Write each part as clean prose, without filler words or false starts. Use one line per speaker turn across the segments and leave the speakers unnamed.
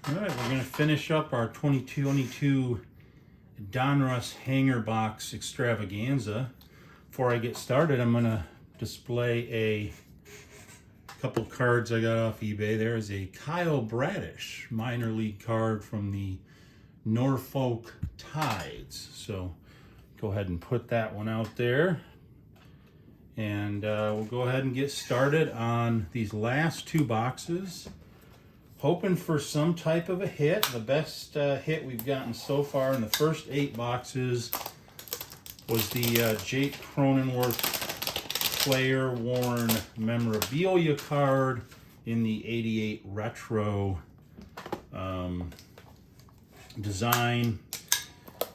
All right, we're going to finish up our 2022 Donruss Hanger Box Extravaganza. Before I get started, I'm going to display a couple cards I got off eBay. There is a Kyle Braddish minor league card from the Norfolk Tides. So go ahead and put that one out there. And we'll go ahead and get started on these last two boxes. Hoping for some type of a hit. The best hit we've gotten so far in the first 8 boxes was the Jake Cronenworth player worn memorabilia card in the 88 retro design,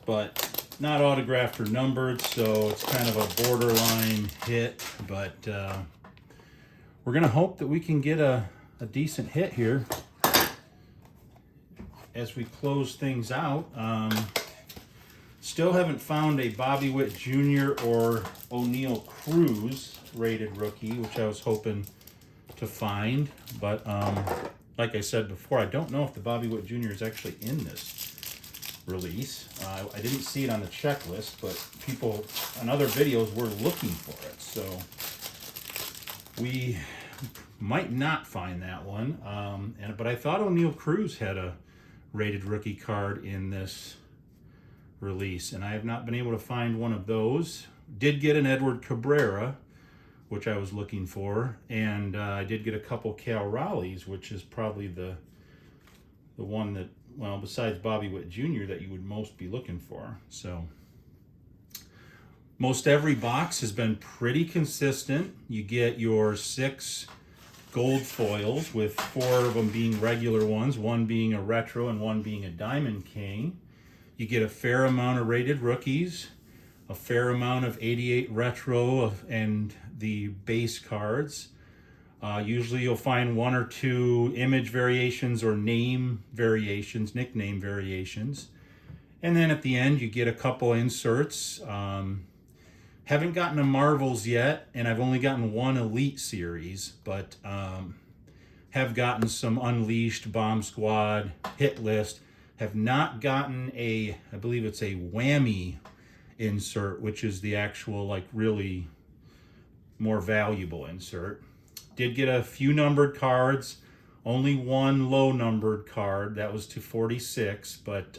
but not autographed or numbered, so it's kind of a borderline hit. But we're gonna hope that we can get a decent hit here as we close things out. Still haven't found a Bobby Witt Jr. or O'Neal Cruz rated rookie, which I was hoping to find. But like I said before, I don't know if the Bobby Witt Jr. is actually in this release. I didn't see it on the checklist, but people on other videos were looking for it. So we might not find that one. But I thought O'Neal Cruz had a rated rookie card in this release, and I have not been able to find one of those. Did get an Edward Cabrera, which I was looking for, and I did get a couple Cal Raleighs, which is probably the one that, well, besides Bobby Witt Jr., that you would most be looking for. So most every box has been pretty consistent. You get your 6 gold foils, with 4 of them being regular ones, 1 being a retro and 1 being a Diamond King. You get a fair amount of rated rookies, a fair amount of 88 retro and the base cards. Usually you'll find 1 or 2 image variations or name variations, nickname variations. And then at the end you get a couple inserts. Haven't gotten a Marvels yet, and I've only gotten 1 Elite Series, but have gotten some Unleashed, Bomb Squad, Hit List. Have not gotten I believe it's a whammy insert, which is the actual, like, really more valuable insert. Did get a few numbered cards, only 1 low numbered card, that was to 46, but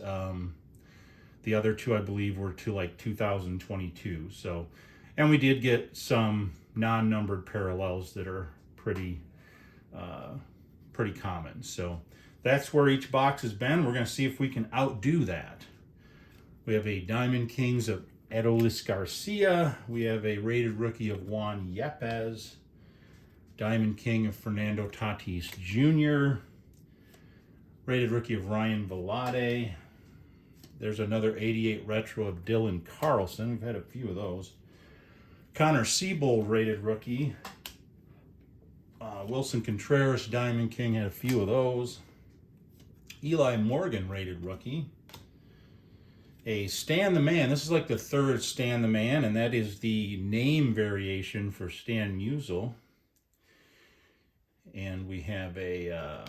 the other 2, I believe, were to like 2022. So, and we did get some non-numbered parallels that are pretty common. So that's where each box has been. We're going to see if we can outdo that. We have a Diamond Kings of Adolis Garcia. We have a rated rookie of Juan Yepes. Diamond King of Fernando Tatis Jr. Rated rookie of Ryan Velarde. There's another 88 retro of Dylan Carlson. We've had a few of those. Connor Siebold rated rookie. Wilson Contreras Diamond King, had a few of those. Eli Morgan rated rookie. A Stan the Man. This is like the 3rd Stan the Man, and that is the name variation for Stan Musial. And we have a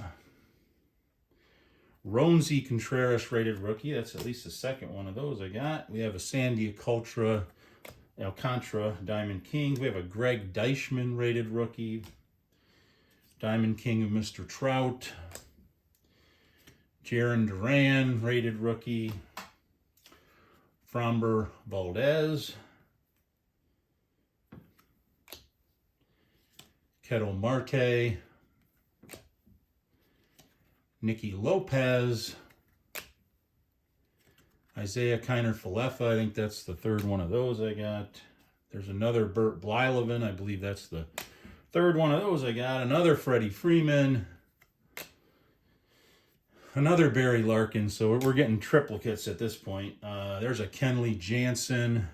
Roansy Contreras rated rookie. That's at least the 2nd one of those I got. We have a Sandy Alcantara Diamond King. We have a Greg Deichmann rated rookie. Diamond King of Mr. Trout. Jaron Duran rated rookie. Framber Valdez. Kettle Marte. Nicky Lopez. Isaiah Kiner-Falefa, I think that's the 3rd one of those I got. There's another Bert Blyleven, I believe that's the 3rd one of those I got. Another Freddie Freeman. Another Barry Larkin, so we're getting triplicates at this point. There's a Kenley Jansen.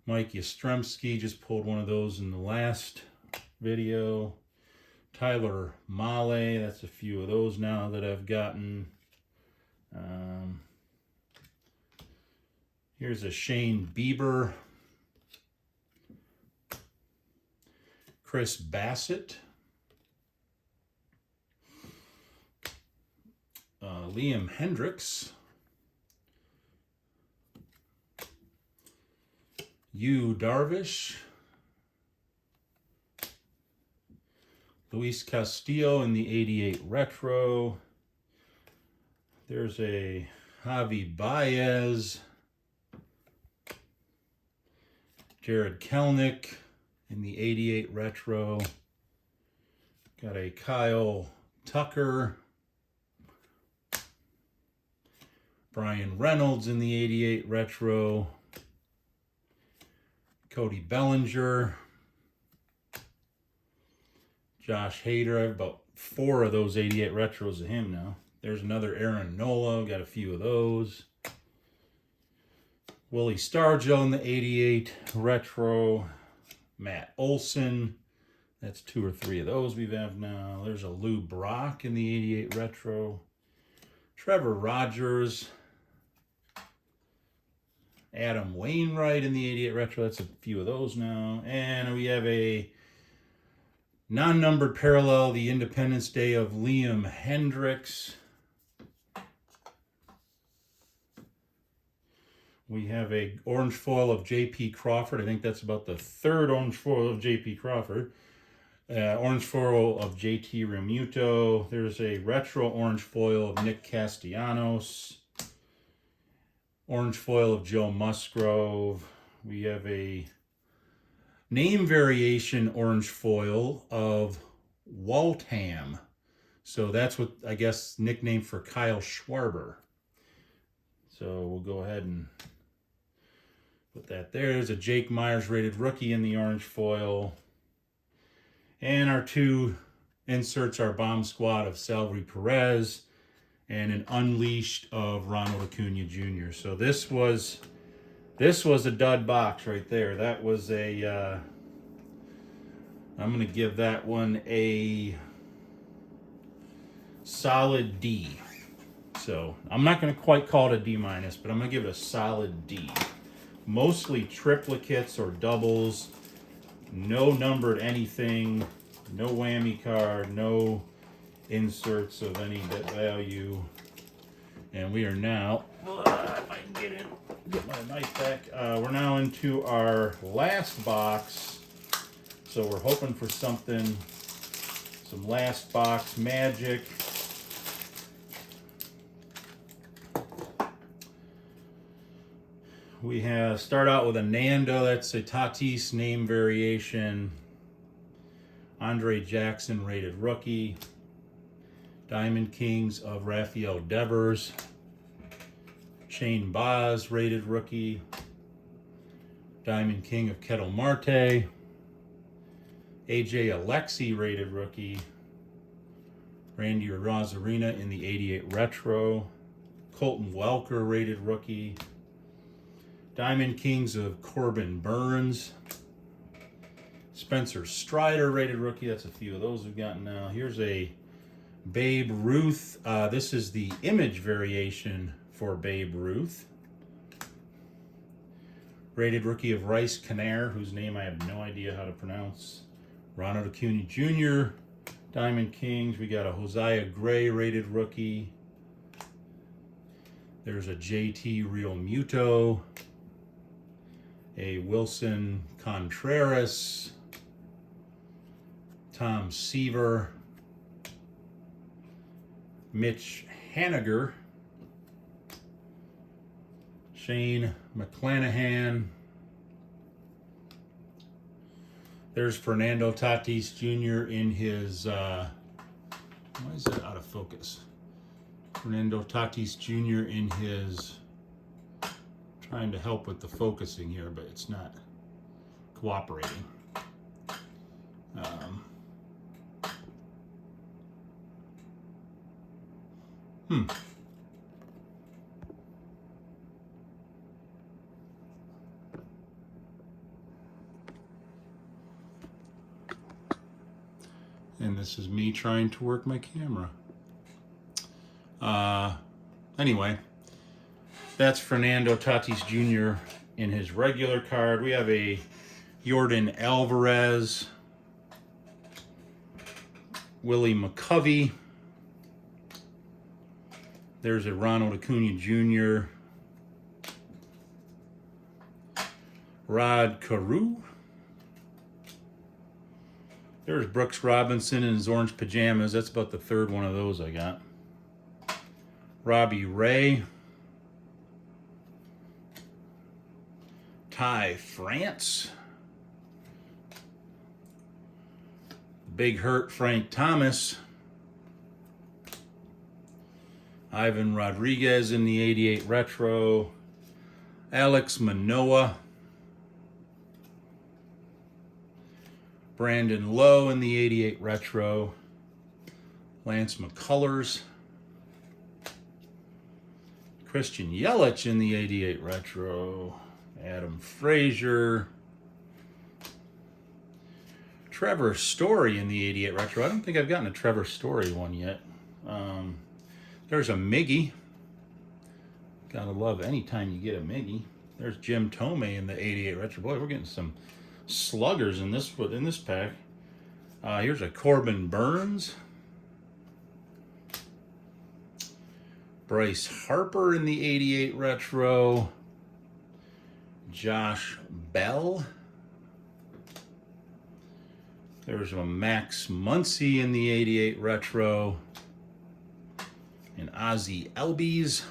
Mike Yastrzemski, just pulled one of those in the last video. Tyler Mahle, that's a few of those now that I've gotten. Here's a Shane Bieber. Chris Bassett. Liam Hendricks. Darvish. Luis Castillo in the 88 Retro. There's a Javi Baez. Jared Kelenic in the 88 Retro. Got a Kyle Tucker. Brian Reynolds in the 88 Retro. Cody Bellinger. Josh Hader. I have about 4 of those 88 Retros of him now. There's another Aaron Nola. Got a few of those. Willie Stargell in the 88 Retro. Matt Olson. That's 2 or 3 of those we have now. There's a Lou Brock in the 88 Retro. Trevor Rogers. Adam Wainwright in the 88 Retro. That's a few of those now. And we have a non-numbered parallel, the Independence Day of Liam Hendricks. We have a orange foil of J.P. Crawford. I think that's about the 3rd orange foil of J.P. Crawford. Orange foil of J.T. Realmuto. There's a retro orange foil of Nick Castellanos. Orange foil of Joe Musgrove. We have a name variation orange foil of Waltham. So that's what, I guess, nickname for Kyle Schwarber. So we'll go ahead and put that there. There's a Jake Myers rated rookie in the orange foil. And our 2 inserts are Bomb Squad of Salvi Perez and an Unleashed of Ronald Acuna Jr. So this was a dud box right there. That was a I'm going to give that one a solid D. So I'm not going to quite call it a D-, but I'm going to give it a solid D. Mostly triplicates or doubles. No numbered anything. No whammy card. No inserts of any value. And we are now, if I can get my knife back, we're now into our last box. So we're hoping for some last box magic. We start out with a Nando. That's a Tatis name variation. Andre Jackson rated rookie. Diamond Kings of Rafael Devers. Shane Baz rated rookie. Diamond King of Ketel Marte. AJ Alexi rated rookie. Randy Rosarina in the 88 Retro. Colton Welker rated rookie. Diamond Kings of Corbin Burns. Spencer Strider rated rookie. That's a few of those we've gotten now. Here's a Babe Ruth. This is the image variation for Babe Ruth. Rated rookie of Rice Caner, whose name I have no idea how to pronounce. Ronald Acuna Jr. Diamond Kings. We got a Hosea Gray rated rookie. There's a JT Realmuto. A Wilson Contreras. Tom Seaver. Mitch Haniger. Shane McClanahan. There's Fernando Tatis Jr. in his, why is that out of focus? Fernando Tatis Jr. in his, trying to help with the focusing here, but it's not cooperating. And this is me trying to work my camera. Anyway, that's Fernando Tatis Jr. in his regular card. We have a Jordan Alvarez, Willie McCovey. There's a Ronald Acuna Jr. Rod Carew. There's Brooks Robinson in his orange pajamas. That's about the third one of those I got. Robbie Ray. Ty France. Big Hurt Frank Thomas. Ivan Rodriguez in the 88 Retro. Alex Manoah. Brandon Lowe in the 88 Retro. Lance McCullers. Christian Yelich in the 88 Retro. Adam Frazier. Trevor Story in the 88 Retro. I don't think I've gotten a Trevor Story one yet. There's a Miggy. Gotta love any time you get a Miggy. There's Jim Tomei in the 88 Retro. Boy, we're getting some sluggers in this pack. Here's a Corbin Burns. Bryce Harper in the 88 Retro. Josh Bell. There's a Max Muncy in the 88 Retro. And Ozzie Albies.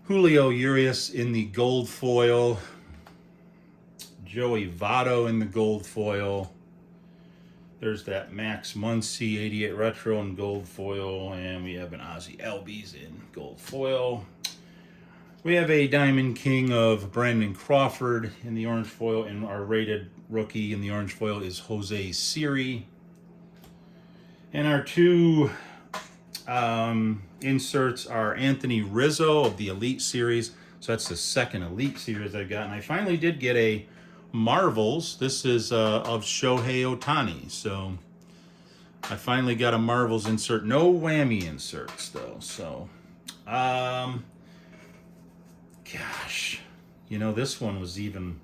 Julio Urias in the gold foil. Joey Votto in the gold foil. There's that Max Muncy 88 Retro in gold foil. And we have an Ozzie Albies in gold foil. We have a Diamond King of Brandon Crawford in the orange foil. And our rated rookie in the orange foil is Jose Siri. And our two inserts are Anthony Rizzo of the Elite Series. So that's the second Elite Series I got. And I finally did get a Marvels. This is of Shohei Ohtani. So I finally got a Marvels insert. No whammy inserts, though. So, gosh. You know, this one was even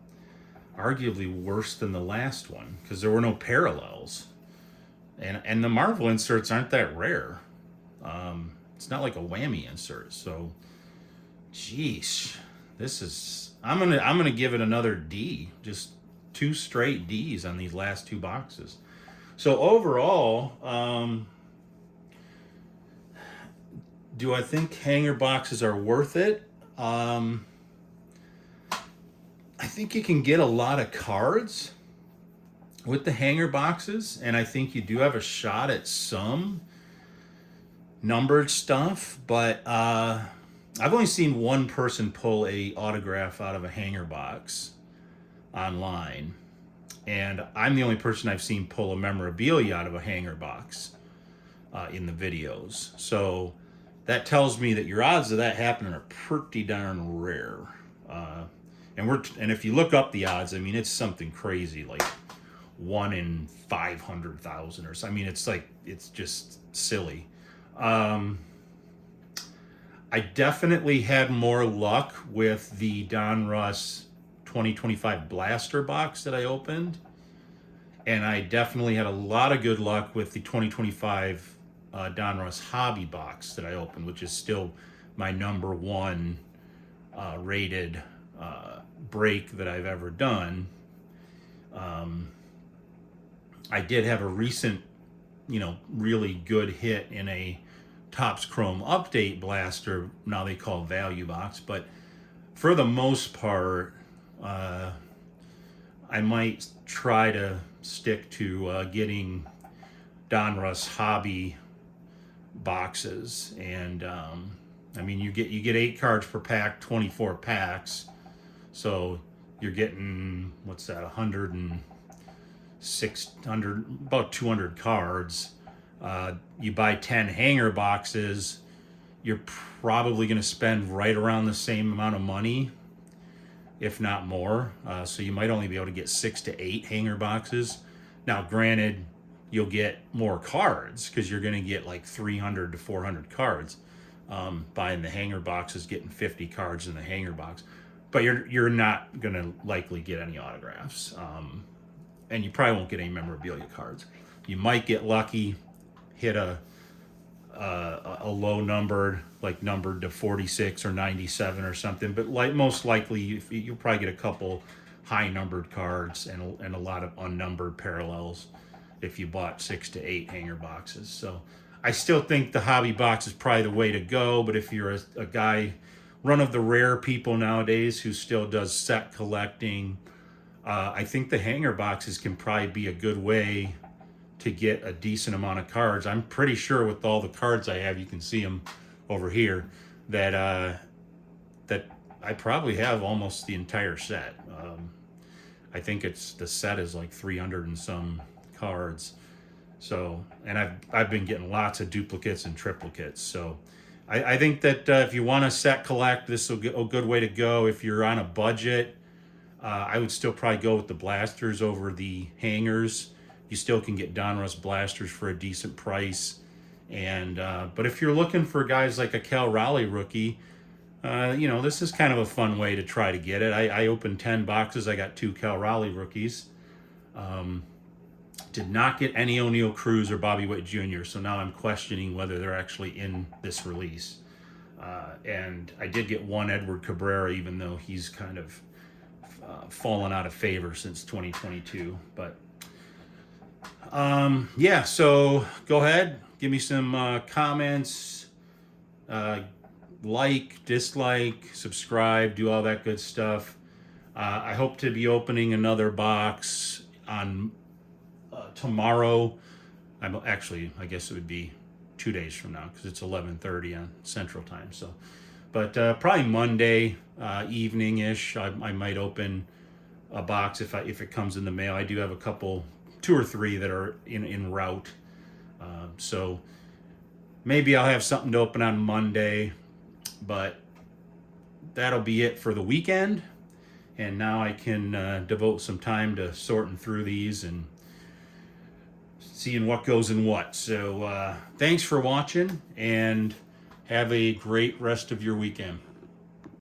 arguably worse than the last one because there were no parallels. And the Marvel inserts aren't that rare. It's not like a whammy insert. So, geez, this is. I'm gonna give it another D. Just 2 straight Ds on these last 2 boxes. So overall, do I think hanger boxes are worth it? I think you can get a lot of cards with the hanger boxes, and I think you do have a shot at some numbered stuff, but I've only seen one person pull a autograph out of a hanger box online, and I'm the only person I've seen pull a memorabilia out of a hanger box in the videos. So that tells me that your odds of that happening are pretty darn rare. And if you look up the odds, I mean, it's something crazy, like 1 in 500,000 or something. I mean, it's just silly. I definitely had more luck with the Donruss 2025 Blaster box that I opened. And I definitely had a lot of good luck with the 2025 Donruss Hobby box that I opened, which is still my number 1 rated break that I've ever done. I did have a recent, really good hit in a Topps Chrome Update blaster, now they call Value Box, but for the most part, I might try to stick to getting Donruss Hobby boxes, and I mean, you get 8 cards per pack, 24 packs, so you're getting, what's that, 600, about 200 cards. You buy 10 hanger boxes, you're probably going to spend right around the same amount of money, if not more. So you might only be able to get 6 to 8 hanger boxes. Now, granted, you'll get more cards because you're going to get like 300 to 400 cards. Buying the hanger boxes, getting 50 cards in the hanger box. But you're not going to likely get any autographs. And you probably won't get any memorabilia cards. You might get lucky, hit a a low number, like numbered to 46 or 97 or something. But like most likely, you'll probably get a couple high numbered cards and a lot of unnumbered parallels if you bought 6 to 8 hanger boxes. So I still think the hobby box is probably the way to go. But if you're a guy, one of the rare people nowadays who still does set collecting, I think the hanger boxes can probably be a good way to get a decent amount of cards. I'm pretty sure with all the cards I have, you can see them over here, that that I probably have almost the entire set. I think the set is like 300 and some cards. So, and I've been getting lots of duplicates and triplicates. So I think that if you want to set collect, this will be a good way to go. If you're on a budget, I would still probably go with the blasters over the hangers. You still can get Donruss blasters for a decent price. And but if you're looking for guys like a Cal Raleigh rookie, this is kind of a fun way to try to get it. I opened 10 boxes. I got 2 Cal Raleigh rookies. Did not get any O'Neal Cruz or Bobby Witt Jr., so now I'm questioning whether they're actually in this release. And I did get 1 Edward Cabrera, even though he's kind of fallen out of favor since 2022. But yeah, so go ahead, give me some comments, like, dislike, subscribe, do all that good stuff. I hope to be opening another box on tomorrow. I guess it would be 2 days from now because it's 11:30 on Central Time. So, but probably Monday evening-ish, I might open a box if it comes in the mail. I do have a couple, 2 or 3 that are in route. So maybe I'll have something to open on Monday, but that'll be it for the weekend. And now I can devote some time to sorting through these and seeing what goes in what. So thanks for watching, and have a great rest of your weekend.